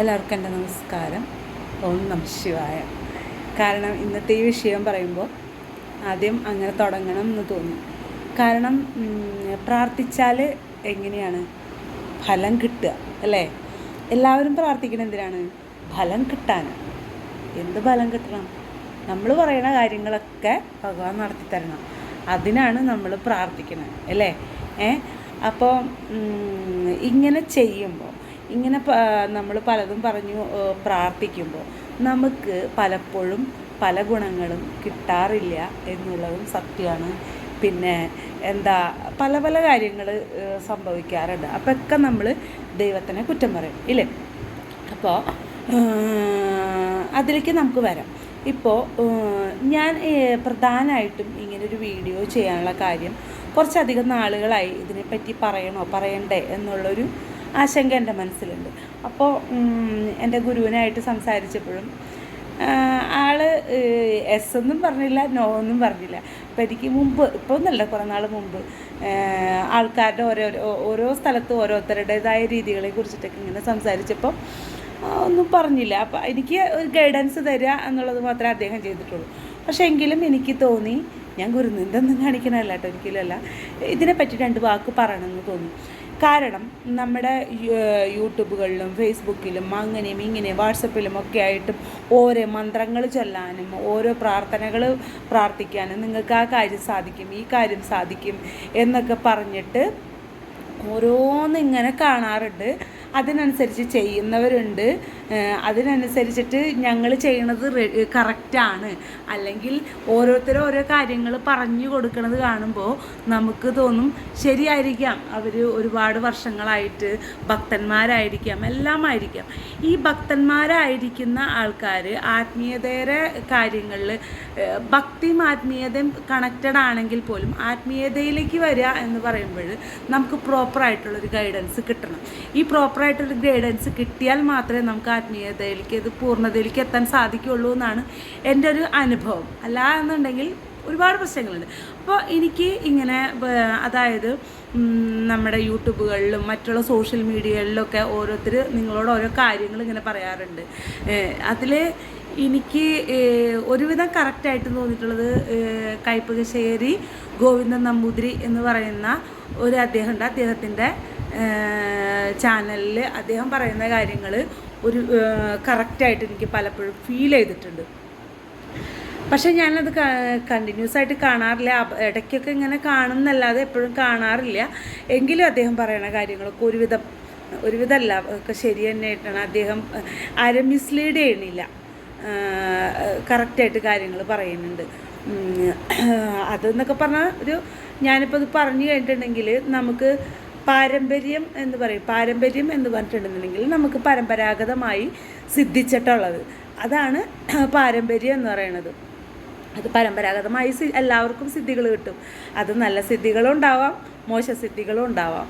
എല്ലാവർക്കും എൻ്റെ നമസ്കാരം. ഓം നമഃ ശിവായ. കാരണം ഇന്നത്തെ ഈ വിഷയം പറയുമ്പോൾ ആദ്യം അങ്ങനെ തുടങ്ങണം എന്ന് തോന്നി. കാരണം പ്രാർത്ഥിച്ചാൽ എങ്ങനെയാണ് ഫലം കിട്ടുക അല്ലേ? എല്ലാവരും പ്രാർത്ഥിക്കണം എന്തിനാണ്? ഫലം കിട്ടാൻ. എന്ത് ഫലം കിട്ടണം? നമ്മൾ പറയുന്ന കാര്യങ്ങളൊക്കെ ഭഗവാൻ നടത്തി തരണം. അതിനാണ് നമ്മൾ പ്രാർത്ഥിക്കുന്നത് അല്ലേ? അപ്പോൾ ഇങ്ങനെ ചെയ്യുമ്പോൾ, ഇങ്ങനെ നമ്മൾ പലതും പറഞ്ഞു പ്രാർത്ഥിക്കുമ്പോൾ നമുക്ക് പലപ്പോഴും പല ഗുണങ്ങളും കിട്ടാറില്ല എന്നുള്ളതും സത്യമാണ്. പിന്നെ പല പല കാര്യങ്ങൾ സംഭവിക്കാറുണ്ട്. അപ്പോൾ ഒക്കെ നമ്മൾ ദൈവത്തിനെ കുറ്റം പറയും ഇല്ലേ? അപ്പോൾ അതിലേക്ക് നമുക്ക് വരാം. ഇപ്പോൾ ഞാൻ പ്രധാനമായിട്ടും ഇങ്ങനൊരു വീഡിയോ ചെയ്യാനുള്ള കാര്യം, കുറച്ചധികം നാളുകളായി ഇതിനെപ്പറ്റി പറയണ്ടേ എന്നുള്ളൊരു ആശങ്ക എൻ്റെ മനസ്സിലുണ്ട്. അപ്പോൾ എൻ്റെ ഗുരുവിനായിട്ട് സംസാരിച്ചപ്പോഴും ആൾ എസ് ഒന്നും പറഞ്ഞില്ല, നോ ഒന്നും പറഞ്ഞില്ല. അപ്പോൾ എനിക്ക് മുമ്പ്, ഇപ്പോൾ ഒന്നല്ല, കുറേ നാൾ മുമ്പ് ആൾക്കാരുടെ ഓരോ സ്ഥലത്ത് ഓരോരുത്തരുടേതായ രീതികളെ കുറിച്ചിട്ടൊക്കെ ഇങ്ങനെ സംസാരിച്ചപ്പോൾ ഒന്നും പറഞ്ഞില്ല. അപ്പോൾ എനിക്ക് ഒരു ഗൈഡൻസ് തരിക എന്നുള്ളത് മാത്രമേ അദ്ദേഹം ചെയ്തിട്ടുള്ളൂ. പക്ഷേ എങ്കിലും എനിക്ക് തോന്നി, ഞാൻ ഗുരുനിന്ദൊന്നും കാണിക്കണമല്ല കേട്ടോ, ഒരിക്കലുമല്ല, ഇതിനെപ്പറ്റി 2 വാക്ക് പറയണമെന്ന് തോന്നി. കാരണം നമ്മുടെ യൂട്യൂബുകളിലും ഫേസ്ബുക്കിലും അങ്ങനെയും ഇങ്ങനെയും വാട്സപ്പിലും ഒക്കെ ആയിട്ടും ഓരോ മന്ത്രങ്ങൾ ചൊല്ലാനും ഓരോ പ്രാർത്ഥനകൾ പ്രാർത്ഥിക്കാനും നിങ്ങൾക്ക് ആ കാര്യം സാധിക്കും, ഈ കാര്യം സാധിക്കും എന്നൊക്കെ പറഞ്ഞിട്ട് ഓരോന്നിങ്ങനെ കാണാറുണ്ട്. അതിനനുസരിച്ച് ചെയ്യുന്നവരുണ്ട്. അതിനനുസരിച്ചിട്ട് ഞങ്ങൾ ചെയ്യണത് കറക്റ്റാണ്, അല്ലെങ്കിൽ ഓരോരുത്തരും ഓരോ കാര്യങ്ങൾ പറഞ്ഞു കൊടുക്കുന്നത് കാണുമ്പോൾ നമുക്ക് തോന്നും ശരിയായിരിക്കാം, അവർ ഒരുപാട് വർഷങ്ങളായിട്ട് ഭക്തന്മാരായിരിക്കാം, എല്ലാമായിരിക്കാം. ഈ ഭക്തന്മാരായിരിക്കുന്ന ആൾക്കാർ ആത്മീയതയുടെ കാര്യങ്ങളിൽ ഭക്തിയും ആത്മീയതയും കണക്റ്റഡ് ആണെങ്കിൽ പോലും ആത്മീയതയിലേക്ക് വരിക എന്ന് പറയുമ്പോൾ നമുക്ക് പ്രോപ്പറായിട്ടുള്ളൊരു ഗൈഡൻസ് കിട്ടണം. ഈ പ്രോപ്പറായിട്ടൊരു ഗൈഡൻസ് കിട്ടിയാൽ മാത്രമേ നമുക്ക് ആത്മീയതയിലേക്ക്, ഇത് പൂർണ്ണതയിലേക്ക് എത്താൻ സാധിക്കുകയുള്ളൂ എന്നാണ് എൻ്റെ ഒരു അനുഭവം. അല്ല എന്നുണ്ടെങ്കിൽ ഒരുപാട് പ്രശ്നങ്ങളുണ്ട്. അപ്പോൾ എനിക്ക് ഇങ്ങനെ, അതായത് നമ്മുടെ യൂട്യൂബുകളിലും മറ്റുള്ള സോഷ്യൽ മീഡിയകളിലൊക്കെ ഓരോരുത്തർ നിങ്ങളോട് ഓരോ കാര്യങ്ങൾ ഇങ്ങനെ പറയാറുണ്ട്. അതിൽ എനിക്ക് ഒരുവിധം കറക്റ്റായിട്ട് തോന്നിയിട്ടുള്ളത് കൈപ്പകശ്ശേരി ഗോവിന്ദൻ നമ്പൂതിരി എന്ന് പറയുന്ന ഒരു അദ്ദേഹമുണ്ട്. അദ്ദേഹത്തിൻ്റെ ചാനലിൽ അദ്ദേഹം പറയുന്ന കാര്യങ്ങൾ ഒരു കറക്റ്റായിട്ട് എനിക്ക് പലപ്പോഴും ഫീൽ ചെയ്തിട്ടുണ്ട്. പക്ഷേ ഞാനത് കണ്ടിന്യൂസ് ആയിട്ട് കാണാറില്ല. ഇടയ്ക്കൊക്കെ ഇങ്ങനെ കാണുന്നല്ലാതെ എപ്പോഴും കാണാറില്ല. എങ്കിലും അദ്ദേഹം പറയുന്ന കാര്യങ്ങളൊക്കെ ഒരുവിധമല്ല ഒക്കെ ശരി തന്നെയായിട്ടാണ്. അദ്ദേഹം ആരും മിസ്ലീഡ് ചെയ്യണില്ല, കറക്റ്റായിട്ട് കാര്യങ്ങൾ പറയുന്നുണ്ട്. അതെന്നൊക്കെ പറഞ്ഞാൽ ഞാനിപ്പോൾ ഇത് പറഞ്ഞു കഴിഞ്ഞിട്ടുണ്ടെങ്കിൽ നമുക്ക് പാരമ്പര്യം എന്ന് പറഞ്ഞിട്ടുണ്ടെന്നുണ്ടെങ്കിൽ നമുക്ക് പരമ്പരാഗതമായി സിദ്ധിച്ചിട്ടുള്ളത്, അതാണ് പാരമ്പര്യം എന്ന് പറയുന്നത്. അത് പരമ്പരാഗതമായി എല്ലാവർക്കും സിദ്ധികൾ കിട്ടും. അത് നല്ല സിദ്ധികളും ഉണ്ടാവാം, മോശസിദ്ധികളും ഉണ്ടാവാം.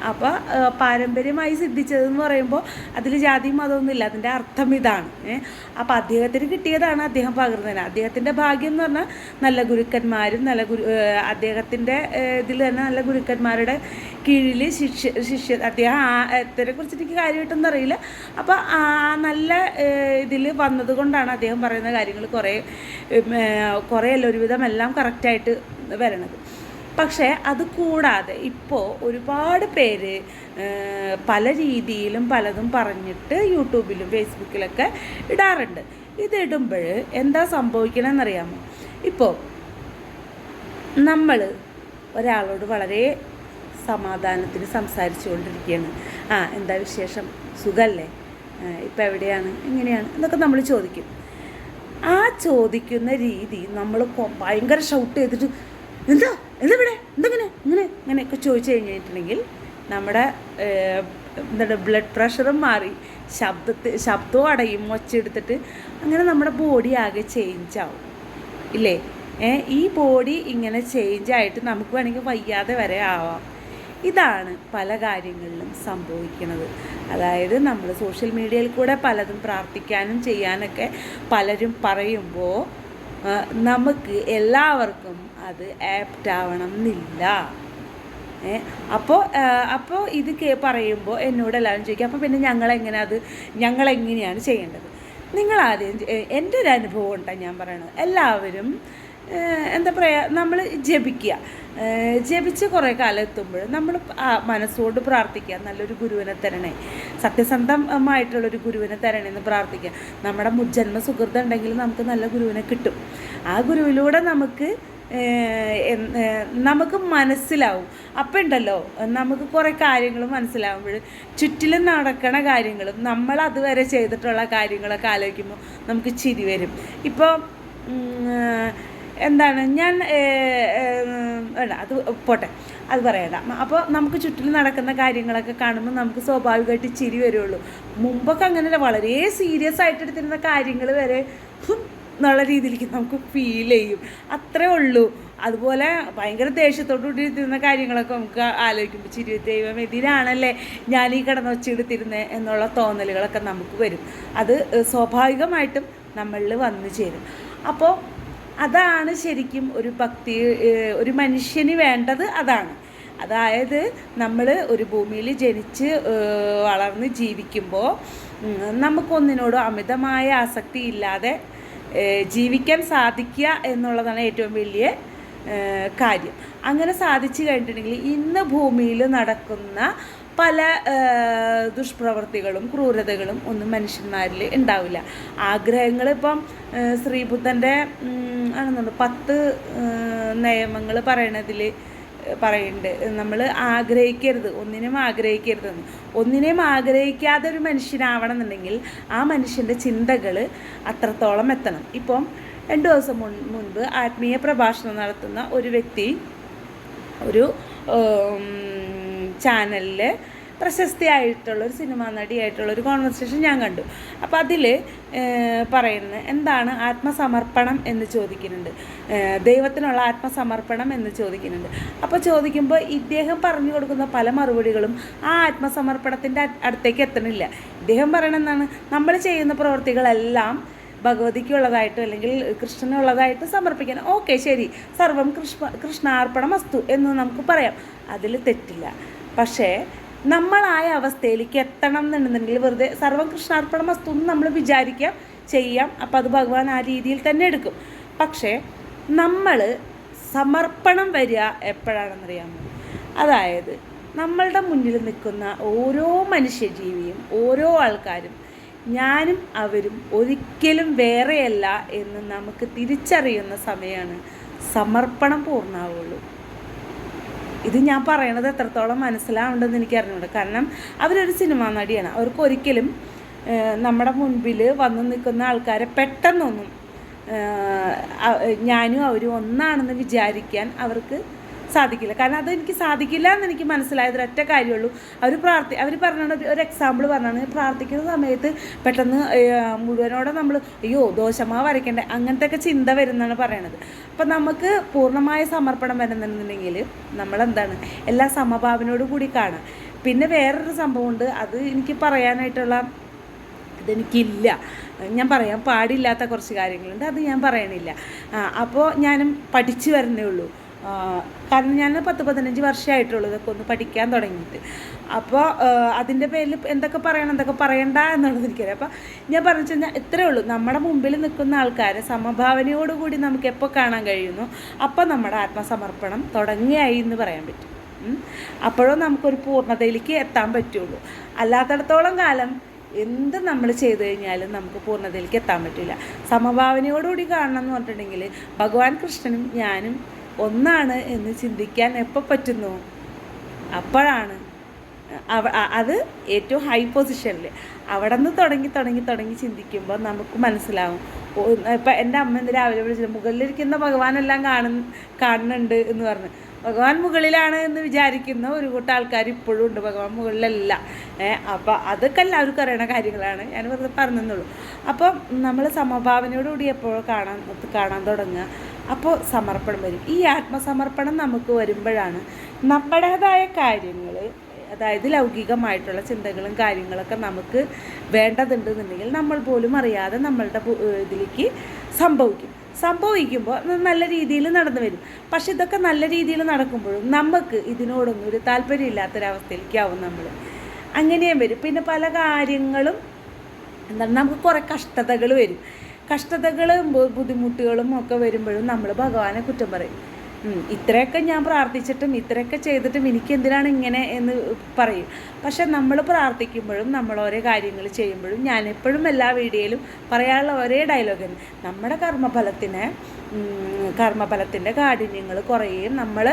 അപ്പോൾ പാരമ്പര്യമായി സിദ്ധിച്ചതെന്ന് പറയുമ്പോൾ അതിൽ ജാതി മതമൊന്നുമില്ല. അതിൻ്റെ അർത്ഥം ഇതാണ്. അപ്പോൾ അദ്ദേഹത്തിന് കിട്ടിയതാണ് അദ്ദേഹം പകർന്നതിന്. അദ്ദേഹത്തിൻ്റെ ഭാഗ്യം എന്ന് പറഞ്ഞാൽ നല്ല ഗുരുക്കന്മാരും അദ്ദേഹത്തിൻ്റെ ഇതിൽ തന്നെ നല്ല ഗുരുക്കന്മാരുടെ കീഴിൽ അദ്ദേഹം ഇതിനെ കുറിച്ചിട്ട് എനിക്ക് കാര്യമായിട്ടൊന്നും അറിയില്ല. അപ്പോൾ ആ നല്ല ഇതിൽ വന്നത് കൊണ്ടാണ് അദ്ദേഹം പറയുന്ന കാര്യങ്ങൾ കുറേ അല്ല ഒരുവിധം എല്ലാം കറക്റ്റായിട്ട് വരണത്. പക്ഷേ അത് കൂടാതെ ഇപ്പോൾ ഒരുപാട് പേര് പല രീതിയിലും പലതും പറഞ്ഞിട്ട് യൂട്യൂബിലും ഫേസ്ബുക്കിലൊക്കെ ഇടാറുണ്ട്. ഇതിടുമ്പോൾ എന്താ സംഭവിക്കണമെന്നറിയാമോ? ഇപ്പോൾ നമ്മൾ ഒരാളോട് വളരെ സമാധാനത്തിന് സംസാരിച്ചു കൊണ്ടിരിക്കുകയാണ്. എന്താ വിശേഷം, സുഖമല്ലേ, ഇപ്പം എവിടെയാണ്, എങ്ങനെയാണ് എന്നൊക്കെ നമ്മൾ ചോദിക്കും. ആ ചോദിക്കുന്ന രീതി നമ്മൾ ഭയങ്കര ഷൗട്ട് ചെയ്തിട്ട് എന്താ ഇവിടെ ഇങ്ങനെയൊക്കെ ചോദിച്ചു കഴിഞ്ഞിട്ടുണ്ടെങ്കിൽ നമ്മുടെ ബ്ലഡ് പ്രഷറും മാറി ശബ്ദവും അടയും, ഒച്ചെടുത്തിട്ട് അങ്ങനെ നമ്മുടെ ബോഡി ആകെ ചേഞ്ച് ആവും ഇല്ലേ? ഈ ബോഡി ഇങ്ങനെ ചേഞ്ചായിട്ട് നമുക്ക് വേണമെങ്കിൽ വയ്യാതെ വരെ ആവാം. ഇതാണ് പല കാര്യങ്ങളിലും സംഭവിക്കുന്നത്. അതായത് നമ്മൾ സോഷ്യൽ മീഡിയയിൽ കൂടെ പലതും പ്രാർത്ഥിക്കാനും ചെയ്യാനൊക്കെ പലരും പറയുമ്പോൾ നമുക്ക് എല്ലാവർക്കും അത് ആപ്റ്റ് ആവണം എന്നില്ല. അപ്പോൾ ഇത് പറയുമ്പോൾ എന്നോട് എല്ലാവരും ചോദിക്കും, അപ്പോൾ പിന്നെ ഞങ്ങളെങ്ങനെയാണ് ചെയ്യേണ്ടത്? നിങ്ങളാദ്യം എൻ്റെ ഒരു അനുഭവം ഉണ്ടാണ് ഞാൻ പറയണത്. എല്ലാവരും എന്താ പറയുക, നമ്മൾ ജപിച്ച് കുറേ കാലം എത്തുമ്പോൾ നമ്മൾ മനസ്സുകൊണ്ട് പ്രാർത്ഥിക്കുക, നല്ലൊരു ഗുരുവിനെ തരണേ, സത്യസന്ധമായിട്ടുള്ളൊരു ഗുരുവിനെ തരണേ എന്ന് പ്രാർത്ഥിക്കുക. നമ്മുടെ മുജ്ജന്മ സുഹൃതം ഉണ്ടെങ്കിൽ നമുക്ക് നല്ല ഗുരുവിനെ കിട്ടും. ആ ഗുരുവിലൂടെ നമുക്ക് മനസ്സിലാവും. അപ്പം ഉണ്ടല്ലോ, നമുക്ക് കുറേ കാര്യങ്ങൾ മനസ്സിലാവുമ്പോൾ ചുറ്റിലും നടക്കണ കാര്യങ്ങളും നമ്മൾ അതുവരെ ചെയ്തിട്ടുള്ള കാര്യങ്ങളൊക്കെ ആലോചിക്കുമ്പോൾ നമുക്ക് ചിരി വരും. ഇപ്പോൾ എന്താണ് ഞാൻ അത് പോട്ടെ, അത് പറയണ്ട. അപ്പോൾ നമുക്ക് ചുറ്റിലും നടക്കുന്ന കാര്യങ്ങളൊക്കെ കാണുമ്പോൾ നമുക്ക് സ്വാഭാവികമായിട്ട് ചിരി വരുള്ളൂ. മുമ്പൊക്കെ അങ്ങനെ വളരെ സീരിയസ് ആയിട്ട് എടുത്തിരുന്ന കാര്യങ്ങൾ വരെ എന്നുള്ള രീതിയിലേക്ക് നമുക്ക് ഫീൽ ചെയ്യും, അത്രേ ഉള്ളൂ. അതുപോലെ ഭയങ്കര ദേഷ്യത്തോടുകൂടി ഇരുന്ന കാര്യങ്ങളൊക്കെ നമുക്ക് ആലോചിക്കുമ്പോൾ ചിരി, ദൈവം ഇതിനാണല്ലേ ഞാൻ ഈ കിടന്നൊച്ചെടുത്തിരുന്നത് എന്നുള്ള തോന്നലുകളൊക്കെ നമുക്ക് വരും. അത് സ്വാഭാവികമായിട്ടും നമ്മളിൽ വന്നു ചേരും. അപ്പോൾ അതാണ് ശരിക്കും ഒരു ഭക്തി, ഒരു മനുഷ്യന് വേണ്ടത് അതാണ്. അതായത് നമ്മൾ ഒരു ഭൂമിയിൽ ജനിച്ച് വളർന്ന് ജീവിക്കുമ്പോൾ നമുക്കൊന്നിനോടും അമിതമായ ആസക്തി ഇല്ലാതെ ജീവിക്കാൻ സാധിക്കുക എന്നുള്ളതാണ് ഏറ്റവും വലിയ കാര്യം. അങ്ങനെ സാധിച്ചു കഴിഞ്ഞിട്ടുണ്ടെങ്കിൽ ഇന്ന് ഭൂമിയിൽ നടക്കുന്ന പല ദുഷ്പ്രവൃത്തികളും ക്രൂരതകളും ഒന്നും മനുഷ്യന്മാരിൽ ഉണ്ടാവില്ല. ആഗ്രഹങ്ങൾ ഇപ്പം ശ്രീബുദ്ധൻ്റെ ആണെന്നുണ്ട് 10 നിയമങ്ങൾ പറയുന്നുണ്ട്, നമ്മൾ ആഗ്രഹിക്കരുത്, ഒന്നിനെയും ആഗ്രഹിക്കാതെ ഒരു മനുഷ്യനാവണം എന്നുണ്ടെങ്കിൽ ആ മനുഷ്യൻ്റെ ചിന്തകൾ അത്രത്തോളം എത്തണം. ഇപ്പം 2 ദിവസം മുൻപ് ആത്മീയ പ്രഭാഷണം നടത്തുന്ന ഒരു വ്യക്തി ഒരു ചാനലിൽ പ്രശസ്തിയായിട്ടുള്ളൊരു സിനിമാ നടിയായിട്ടുള്ളൊരു കോൺവെർസേഷൻ ഞാൻ കണ്ടു. അപ്പോൾ അതിൽ പറയുന്നത് എന്താണ് ആത്മസമർപ്പണം എന്ന് ചോദിക്കുന്നുണ്ട്, ദൈവത്തിനുള്ള ആത്മസമർപ്പണം എന്ന് ചോദിക്കുന്നുണ്ട്. അപ്പോൾ ചോദിക്കുമ്പോൾ ഇദ്ദേഹം പറഞ്ഞു കൊടുക്കുന്ന പല മറുപടികളും ആ ആത്മസമർപ്പണത്തിൻ്റെ അടുത്തേക്ക് എത്തണില്ല. ഇദ്ദേഹം പറയണെന്താണ്, നമ്മൾ ചെയ്യുന്ന പ്രവൃത്തികളെല്ലാം ഭഗവതിക്കുള്ളതായിട്ട് അല്ലെങ്കിൽ കൃഷ്ണനുള്ളതായിട്ട് സമർപ്പിക്കാൻ. ഓക്കെ, ശരി, സർവം കൃഷ്ണാർപ്പണം വസ്തു എന്ന് നമുക്ക് പറയാം, അതിൽ തെറ്റില്ല. പക്ഷേ നമ്മളായ അവസ്ഥയിലേക്ക് എത്തണം എന്നുണ്ടെങ്കിൽ വെറുതെ സർവം കൃഷ്ണാർപ്പണം വസ്തു എന്ന് നമ്മൾ വിചാരിക്കാം, ചെയ്യാം. അപ്പോൾ അത് ഭഗവാൻ ആ രീതിയിൽ തന്നെ എടുക്കും. പക്ഷേ നമ്മൾ സമർപ്പണം വരിക എപ്പോഴാണെന്നറിയാമോ? അതായത് നമ്മളുടെ മുന്നിൽ നിൽക്കുന്ന ഓരോ മനുഷ്യജീവിയും ഓരോ ആൾക്കാരും ഞാനും അവരും ഒരിക്കലും വേറെയല്ല എന്ന് നമുക്ക് തിരിച്ചറിയുന്ന സമയമാണ് സമർപ്പണം പൂർണ്ണമാവുള്ളൂ. ഇത് ഞാൻ പറയണത് എത്രത്തോളം മനസ്സിലാവുണ്ടെന്ന് എനിക്ക് അറിഞ്ഞുണ്ട്. കാരണം അവരൊരു സിനിമാ നടിയാണ്. അവർക്ക് ഒരിക്കലും നമ്മുടെ മുൻപിൽ വന്നു നിൽക്കുന്ന ആൾക്കാരെ പെട്ടെന്നൊന്നും ഞാനും അവരും ഒന്നാണെന്ന് വിചാരിക്കാൻ അവർക്ക് സാധിക്കില്ല. കാരണം അതെനിക്ക് സാധിക്കില്ല എന്ന് എനിക്ക് മനസ്സിലായത് ഒരൊറ്റ കാര്യമുള്ളൂ. അവർ പറഞ്ഞ ഒരു എക്സാമ്പിൾ പറഞ്ഞാണ്, പ്രാർത്ഥിക്കുന്ന സമയത്ത് പെട്ടെന്ന് മുഴുവനോടെ നമ്മൾ അയ്യോ ദോശമാവ് വരയ്ക്കണ്ടേ അങ്ങനത്തെയൊക്കെ ചിന്ത വരുന്നതാണ് പറയണത്. അപ്പം നമുക്ക് പൂർണ്ണമായ സമർപ്പണം വരുന്നുണ്ടെങ്കിൽ നമ്മളെന്താണ് എല്ലാ സമഭാവനയോടു കൂടി കാണാം. പിന്നെ വേറൊരു സംഭവമുണ്ട്, അത് എനിക്ക് പറയാനായിട്ടുള്ള ഇതെനിക്കില്ല, ഞാൻ പറയാൻ പാടില്ലാത്ത കുറച്ച് കാര്യങ്ങളുണ്ട്, അത് ഞാൻ പറയണില്ല. അപ്പോൾ ഞാനും പഠിച്ചു വരുന്നേ ഉള്ളൂ. കാരണം ഞാൻ 10-15 വർഷമായിട്ടുള്ളൂ ഇതൊക്കെ ഒന്ന് പഠിക്കാൻ തുടങ്ങിയിട്ട്. അപ്പോൾ അതിൻ്റെ പേരിൽ എന്തൊക്കെ പറയണം എന്തൊക്കെ പറയണ്ട എന്നുള്ളത് എനിക്കറിയാം. അപ്പോൾ ഞാൻ പറഞ്ഞു കഴിഞ്ഞാൽ ഇത്രയേ ഉള്ളൂ, നമ്മുടെ മുമ്പിൽ നിൽക്കുന്ന ആൾക്കാരെ സമഭാവനയോടുകൂടി നമുക്ക് എപ്പോൾ കാണാൻ കഴിയുന്നു അപ്പോൾ നമ്മുടെ ആത്മസമർപ്പണം തുടങ്ങിയായി എന്ന് പറയാൻ പറ്റും. അപ്പോഴും നമുക്കൊരു പൂർണ്ണതയിലേക്ക് എത്താൻ പറ്റുള്ളൂ. അല്ലാത്തടത്തോളം കാലം എന്ത് നമ്മൾ ചെയ്തു കഴിഞ്ഞാലും നമുക്ക് പൂർണ്ണതയിലേക്ക് എത്താൻ പറ്റില്ല. സമഭാവനയോടുകൂടി കാണണം എന്ന് പറഞ്ഞിട്ടുണ്ടെങ്കിൽ ഭഗവാൻ കൃഷ്ണനും ഞാനും ഒന്നാണ് എന്ന് ചിന്തിക്കാൻ എപ്പോൾ പറ്റുന്നു അപ്പോഴാണ് അത് ഏറ്റവും ഹൈ പൊസിഷനിൽ അവിടെ നിന്ന് തുടങ്ങി ചിന്തിക്കുമ്പോൾ നമുക്ക് മനസ്സിലാവും. ഇപ്പം എൻ്റെ അമ്മ ഇന്ന് രാവിലെ വിളിച്ചിട്ട് മുകളിലിരിക്കുന്ന ഭഗവാനെല്ലാം കാണുന്നുണ്ട് എന്ന് പറഞ്ഞ്, ഭഗവാൻ മുകളിലാണ് എന്ന് വിചാരിക്കുന്ന ഒരു കൂട്ടം ആൾക്കാർ ഇപ്പോഴും ഉണ്ട്, ഭഗവാൻ മുകളിലല്ല. അപ്പോൾ അതൊക്കെ എല്ലാവർക്കും അറിയണ കാര്യങ്ങളാണ്, ഞാൻ വെറുതെ പറഞ്ഞെന്നുള്ളൂ. അപ്പോൾ നമ്മൾ സമഭാവനയോടുകൂടി എപ്പോഴും കാണാൻ തുടങ്ങുക, അപ്പോൾ സമർപ്പണം വരും. ഈ ആത്മസമർപ്പണം നമുക്ക് വരുമ്പോഴാണ് നമ്മുടേതായ കാര്യങ്ങൾ, അതായത് ലൗകികമായിട്ടുള്ള ചിന്തകളും കാര്യങ്ങളൊക്കെ നമുക്ക് വേണ്ടതുണ്ടെന്നുണ്ടെങ്കിൽ നമ്മൾ പോലും അറിയാതെ നമ്മളുടെ ഇതിലേക്ക് സംഭവിക്കുമ്പോൾ നല്ല രീതിയിൽ നടന്നു വരും. പക്ഷെ ഇതൊക്കെ നല്ല രീതിയിൽ നടക്കുമ്പോഴും നമുക്ക് ഇതിനോടൊന്നും ഒരു താല്പര്യമില്ലാത്തൊരവസ്ഥയിലേക്കാവും നമ്മൾ. അങ്ങനെയും വരും. പിന്നെ പല കാര്യങ്ങളും എന്താണ്, നമുക്ക് കുറേ കഷ്ടതകൾ വരും. കഷ്ടതകളും ബുദ്ധിമുട്ടുകളും ഒക്കെ വരുമ്പോഴും നമ്മൾ ഭഗവാനെ കുറ്റം പറയും. ഇത്രയൊക്കെ ഞാൻ പ്രാർത്ഥിച്ചിട്ടും ഇത്രയൊക്കെ ചെയ്തിട്ടും എനിക്ക് എന്തിനാണ് ഇങ്ങനെ എന്ന് പറയും. പക്ഷെ നമ്മൾ പ്രാർത്ഥിക്കുമ്പോഴും നമ്മൾ ഓരോ കാര്യങ്ങൾ ചെയ്യുമ്പോഴും ഞാൻ എപ്പോഴും എല്ലാ വീഡിയോയിലും പറയാനുള്ള ഒരേ ഡയലോഗ് തന്നെ, നമ്മുടെ കർമ്മഫലത്തിൻ്റെ കാഠിന്യങ്ങൾ കുറയും. നമ്മൾ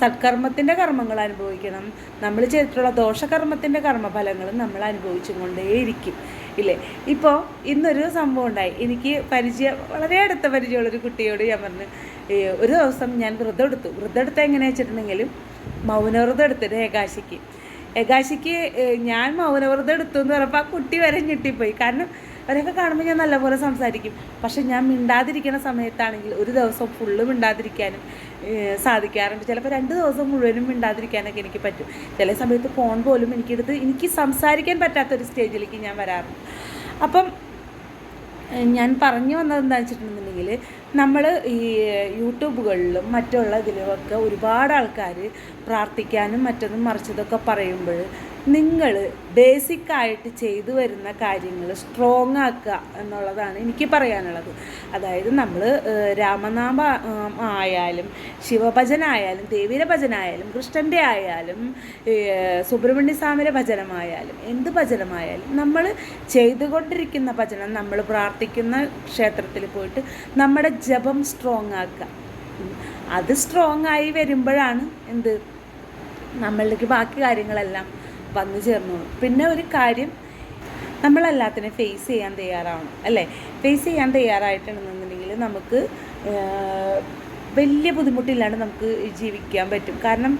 സത്കർമ്മത്തിൻ്റെ കർമ്മങ്ങൾ അനുഭവിക്കണം. നമ്മൾ ചെയ്തിട്ടുള്ള ദോഷകർമ്മത്തിൻ്റെ കർമ്മഫലങ്ങളും നമ്മൾ അനുഭവിച്ചും കൊണ്ടേയിരിക്കും ഇല്ലേ. ഇപ്പോൾ ഇന്നൊരു സംഭവം ഉണ്ടായി. എനിക്ക് വളരെ അടുത്ത പരിചയമുള്ളൊരു കുട്ടിയോട് ഞാൻ പറഞ്ഞു, ഒരു ദിവസം ഞാൻ വ്രതം എടുത്ത് എങ്ങനെയാ വെച്ചിട്ടുണ്ടെങ്കിലും മൗനവ്രതം എടുത്തിട്ട് ഏകാശിക്ക് ഞാൻ മൗനവ്രതം എടുത്തു എന്ന് പറഞ്ഞപ്പോൾ ആ കുട്ടി വരെ ഞെട്ടിപ്പോയി. കാരണം അവരൊക്കെ കാണുമ്പോൾ ഞാൻ നല്ലപോലെ സംസാരിക്കും. പക്ഷെ ഞാൻ മിണ്ടാതിരിക്കുന്ന സമയത്താണെങ്കിൽ ഒരു ദിവസം ഫുള്ള് മിണ്ടാതിരിക്കാനും സാധിക്കാറുണ്ട്. ചിലപ്പോൾ 2 ദിവസം മുഴുവനും മിണ്ടാതിരിക്കാനൊക്കെ എനിക്ക് പറ്റും. ചില സമയത്ത് ഫോൺ പോലും എനിക്ക് സംസാരിക്കാൻ പറ്റാത്തൊരു സ്റ്റേജിലേക്ക് ഞാൻ വരാറുണ്ട്. അപ്പം ഞാൻ പറഞ്ഞു വന്നത് എന്താണെന്ന് വെച്ചിട്ടുണ്ടെന്നുണ്ടെങ്കിൽ, നമ്മൾ ഈ യൂട്യൂബുകളിലും മറ്റുള്ള ഇതിലുമൊക്കെ ഒരുപാട് ആൾക്കാർ പ്രാർത്ഥിക്കാനും മറ്റൊന്നും മറിച്ചതൊക്കെ പറയുമ്പോൾ നിങ്ങൾ ബേസിക്കായിട്ട് ചെയ്തു വരുന്ന കാര്യങ്ങൾ സ്ട്രോങ് ആക്കുക എന്നുള്ളതാണ് എനിക്ക് പറയാനുള്ളത്. അതായത് നമ്മൾ രാമനാമ ആയാലും ശിവഭജനായാലും ദേവീര ഭജനായാലും കൃഷ്ണൻ്റെ ആയാലും സുബ്രഹ്മണ്യ സ്വാമിയുടെ ഭജനമായാലും എന്ത് ഭജനമായാലും നമ്മൾ ചെയ്തുകൊണ്ടിരിക്കുന്ന ഭജനം നമ്മൾ പ്രാർത്ഥിക്കുന്ന ക്ഷേത്രത്തിൽ പോയിട്ട് നമ്മുടെ ജപം സ്ട്രോങ് ആക്കുക. അത് സ്ട്രോങ് ആയി വരുമ്പോഴാണ് നമ്മളിലേക്ക് ബാക്കി കാര്യങ്ങളെല്ലാം വന്നു ചേർന്നോളൂ. പിന്നെ ഒരു കാര്യം, നമ്മളെല്ലാത്തിനും ഫേസ് ചെയ്യാൻ തയ്യാറാവണം അല്ലേ. ഫേസ് ചെയ്യാൻ തയ്യാറായിട്ടുണ്ടെന്നുണ്ടെങ്കിൽ നമുക്ക് വലിയ ബുദ്ധിമുട്ടില്ലാണ്ട് നമുക്ക് ജീവിക്കാൻ പറ്റും. കാരണം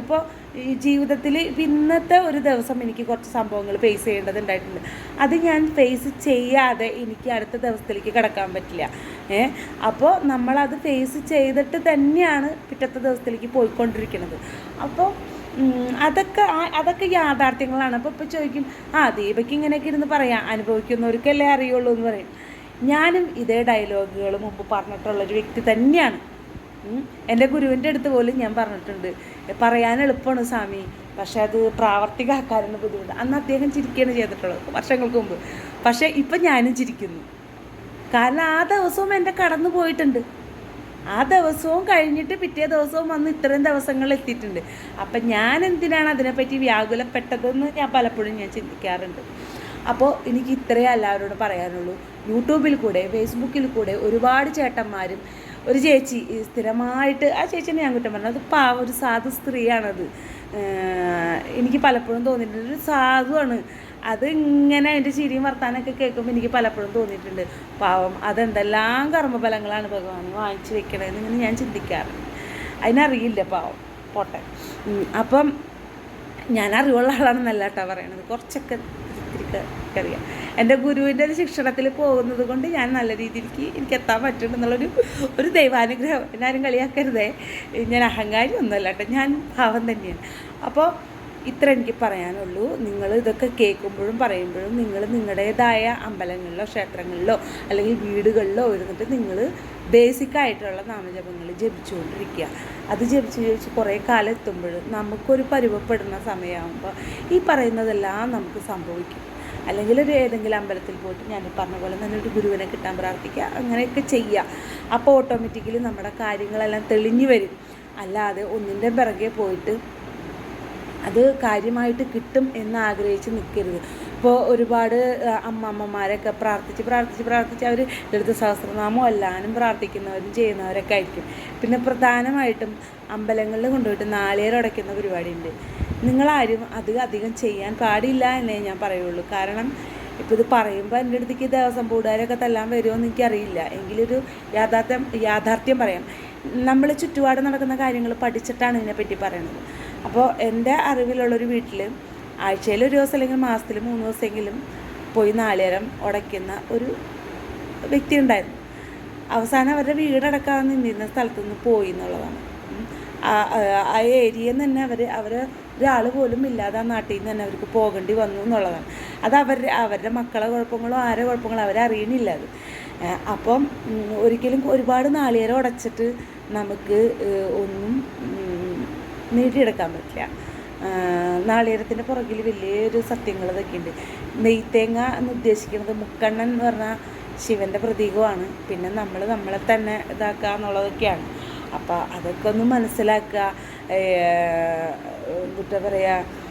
ഇപ്പോൾ ഈ ജീവിതത്തിൽ ഇന്നത്തെ ഒരു ദിവസം എനിക്ക് കുറച്ച് സംഭവങ്ങൾ ഫേസ് ചെയ്യേണ്ടതുണ്ടായിട്ടുണ്ട്. അത് ഞാൻ ഫേസ് ചെയ്യാതെ എനിക്ക് അടുത്ത ദിവസത്തിലേക്ക് കിടക്കാൻ പറ്റില്ല. അപ്പോൾ നമ്മളത് ഫേസ് ചെയ്തിട്ട് തന്നെയാണ് പിറ്റത്തെ ദിവസത്തിലേക്ക് പോയിക്കൊണ്ടിരിക്കുന്നത്. അപ്പോൾ അതൊക്കെ യാഥാർത്ഥ്യങ്ങളാണ്. അപ്പോൾ ചോദിക്കും, ദീപയ്ക്ക് ഇങ്ങനെയൊക്കെ ഇരുന്ന് പറയാം, അനുഭവിക്കുന്നവർക്കല്ലേ അറിയുള്ളൂ എന്ന് പറയും. ഞാനും ഇതേ ഡയലോഗുകൾ മുമ്പ് പറഞ്ഞിട്ടുള്ളൊരു വ്യക്തി തന്നെയാണ്. എൻ്റെ ഗുരുവിൻ്റെ അടുത്ത് പോലും ഞാൻ പറഞ്ഞിട്ടുണ്ട്, പറയാൻ എളുപ്പമാണ് സ്വാമി, പക്ഷേ അത് പ്രാവർത്തികമാക്കാനുള്ള ബുദ്ധിമുട്ട്. അന്ന് അദ്ദേഹം ചിരിക്കുകയാണ് ചെയ്തിട്ടുള്ളത് വർഷങ്ങൾക്ക് മുമ്പ്. പക്ഷേ ഇപ്പം ഞാനും ചിരിക്കുന്നു. കാരണം ആ ദിവസവും എൻ്റെ കടന്നു പോയിട്ടുണ്ട്. ആ ദിവസവും കഴിഞ്ഞിട്ട് പിറ്റേ ദിവസവും വന്ന് ഇത്രയും ദിവസങ്ങൾ എത്തിയിട്ടുണ്ട്. അപ്പം ഞാൻ എന്തിനാണ് അതിനെപ്പറ്റി വ്യാകുലപ്പെട്ടതെന്ന് ഞാൻ പലപ്പോഴും ചിന്തിക്കാറുണ്ട്. അപ്പോൾ എനിക്ക് ഇത്രയേ എല്ലാവരോടും പറയാനുള്ളൂ. യൂട്യൂബിൽ കൂടെ ഫേസ്ബുക്കിൽ കൂടെ ഒരുപാട് ചേട്ടന്മാരും ഒരു ചേച്ചി സ്ഥിരമായിട്ട്, ആ ചേച്ചിനെ ഞാൻ കുറ്റം പറഞ്ഞു, അത് ഒരു സാധു സ്ത്രീയാണത്. എനിക്ക് പലപ്പോഴും തോന്നിയിട്ടുണ്ട് ഒരു സാധുവാണ്. അത് ഇങ്ങനെ അതിൻ്റെ ചിരിയും വർത്താനൊക്കെ കേൾക്കുമ്പോൾ എനിക്ക് പലപ്പോഴും തോന്നിയിട്ടുണ്ട്, പാവം അതെന്തെല്ലാം കർമ്മഫലങ്ങളാണ് ഭഗവാൻ വാങ്ങിച്ചു വെക്കണതെന്ന് ഇങ്ങനെ ഞാൻ ചിന്തിക്കാറുണ്ട്. അതിനറിയില്ല, പാവം പോട്ടെ. അപ്പം ഞാൻ അറിവുള്ള ആളാണെന്നല്ല കേട്ടോ പറയണത്, കുറച്ചൊക്കെ അറിയാം. എൻ്റെ ഗുരുവിൻ്റെ ഒരു ശിക്ഷണത്തിൽ പോകുന്നത് കൊണ്ട് ഞാൻ നല്ല രീതിയിലേക്ക് എനിക്ക് എത്താൻ പറ്റുന്നുള്ളൊരു ദൈവാനുഗ്രഹം. എന്നാലും കളിയാക്കരുതേ, ഞാൻ അഹങ്കാരി ഒന്നുമല്ല കേട്ടോ, ഞാൻ പാവം തന്നെയാണ്. അപ്പോൾ ഇത്ര എനിക്ക് പറയാനുള്ളൂ. നിങ്ങൾ ഇതൊക്കെ കേൾക്കുമ്പോഴും പറയുമ്പോഴും നിങ്ങൾ നിങ്ങളുടേതായ അമ്പലങ്ങളിലോ ക്ഷേത്രങ്ങളിലോ അല്ലെങ്കിൽ വീടുകളിലോ ഇരുന്നിട്ട് നിങ്ങൾ ബേസിക്കായിട്ടുള്ള നാമജപങ്ങൾ ജപിച്ചുകൊണ്ടിരിക്കുക. അത് ജപിച്ച് കുറേ കാലം എത്തുമ്പോൾ നമുക്കൊരു പരുവപ്പെടുന്ന സമയമാകുമ്പോൾ ഈ പറയുന്നതെല്ലാം നമുക്ക് സംഭവിക്കും. അല്ലെങ്കിൽ ഏതെങ്കിലും അമ്പലത്തിൽ പോയിട്ട് ഞാൻ പറഞ്ഞ പോലെ നല്ലൊരു ഗുരുവിനെ കിട്ടാൻ പ്രാർത്ഥിക്കുക, അങ്ങനെയൊക്കെ ചെയ്യുക. അപ്പോൾ ഓട്ടോമാറ്റിക്കലി നമ്മുടെ കാര്യങ്ങളെല്ലാം തെളിഞ്ഞു വരും. അല്ലാതെ ഒന്നിൻ്റെ പിറകെ പോയിട്ട് അത് കാര്യമായിട്ട് കിട്ടും എന്ന് ആഗ്രഹിച്ച് നിൽക്കരുത്. ഇപ്പോൾ ഒരുപാട് അമ്മമാരൊക്കെ പ്രാർത്ഥിച്ച് അവർ ലളിത സഹസ്രനാമം എല്ലാവരും പ്രാർത്ഥിക്കുന്നവരും ചെയ്യുന്നവരൊക്കെ ആയിരിക്കും. പിന്നെ പ്രധാനമായിട്ടും അമ്പലങ്ങളിൽ കൊണ്ടുപോയിട്ട് നാളികേരം ഉടയ്ക്കുന്ന പരിപാടിയുണ്ട്. നിങ്ങളാരും അധികം ചെയ്യാൻ പാടില്ല എന്നേ ഞാൻ പറയുള്ളൂ. കാരണം ഇപ്പോൾ ഇത് പറയുമ്പോൾ എൻ്റെ അടുത്തേക്ക് ദേവസ്വം ബോർഡുകാരൊക്കെ തല്ലാൻ വരുമോ എന്ന് എനിക്കറിയില്ല. എങ്കിലൊരു യാഥാർത്ഥ്യം പറയാം. നമ്മൾ ചുറ്റുപാട് നടക്കുന്ന കാര്യങ്ങൾ പഠിച്ചിട്ടാണ് ഇതിനെപ്പറ്റി പറയുന്നത്. അപ്പോൾ എൻ്റെ അറിവിലുള്ളൊരു വീട്ടിൽ ആഴ്ചയിൽ ഒരു ദിവസം അല്ലെങ്കിൽ മാസത്തിൽ 3 ദിവസമെങ്കിലും പോയി നാളികേരം ഉടയ്ക്കുന്ന ഒരു വ്യക്തി ഉണ്ടായിരുന്നു. അവസാനം അവരുടെ വീടടക്കാൻ നിന്നിരുന്ന സ്ഥലത്തു നിന്ന് പോയി എന്നുള്ളതാണ്. ആ ഏരിയയിൽ നിന്ന് തന്നെ ഒരാൾ പോലും ഇല്ലാതെ ആ നാട്ടിൽ നിന്ന് തന്നെ അവർക്ക് പോകേണ്ടി വന്നു എന്നുള്ളതാണ്. അത് അവരുടെ മക്കളെ കുഴപ്പങ്ങളോ ആരെ കുഴപ്പങ്ങളോ അവരറിയണില്ല. അത് അപ്പം ഒരിക്കലും ഒരുപാട് നാളികേരം ഉടച്ചിട്ട് നമുക്ക് ഒന്നും നേടിയെടുക്കാൻ പറ്റില്ല. നാളികേരത്തിൻ്റെ പുറകിൽ വലിയൊരു സത്യങ്ങളതൊക്കെ ഉണ്ട്. നെയ്ത്തേങ്ങ എന്ന് ഉദ്ദേശിക്കുന്നത് മുക്കണ്ണൻ എന്ന് പറഞ്ഞാൽ ശിവൻ്റെ പ്രതീകമാണ്. പിന്നെ നമ്മളെ തന്നെ ഇതാക്കുക എന്നുള്ളതൊക്കെയാണ്. അപ്പോൾ അതൊക്കെ ഒന്ന് മനസ്സിലാക്കുക. എന്താ പറയുക,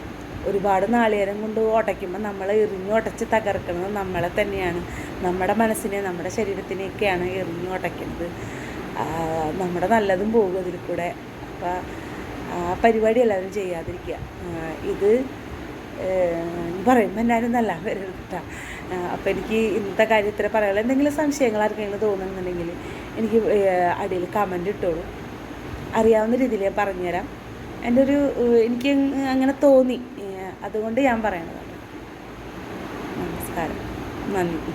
ഒരുപാട് നാളികേരം കൊണ്ട് ഉടയ്ക്കുമ്പോൾ നമ്മൾ എറിഞ്ഞ് ഉടച്ച് തകർക്കുന്നത് നമ്മളെ തന്നെയാണ്. നമ്മുടെ മനസ്സിനെ, നമ്മുടെ ശരീരത്തിനെയൊക്കെയാണ് എറിഞ്ഞ് ഉടയ്ക്കുന്നത്. നമ്മുടെ നല്ലതും പോകും അതിൽ കൂടെ. അപ്പോൾ ആ പരിപാടി എല്ലാവരും ചെയ്യാതിരിക്കുക. ഇത് പറയുമ്പോൾ എല്ലാവരും നല്ല വരട്ടാ. അപ്പോൾ എനിക്ക് ഇന്നത്തെ കാര്യത്തിൽ പറയാനുള്ള എന്തെങ്കിലും സംശയങ്ങൾ ആർക്കെങ്കിലും തോന്നുന്നുണ്ടെങ്കിൽ എനിക്ക് അടിയിൽ കമൻ്റ് ഇട്ടോളൂ. അറിയാവുന്ന രീതിയിൽ ഞാൻ പറഞ്ഞുതരാം. എനിക്ക് അങ്ങനെ തോന്നി, അതുകൊണ്ട് ഞാൻ പറയണതാണ്. നമസ്കാരം, നന്ദി.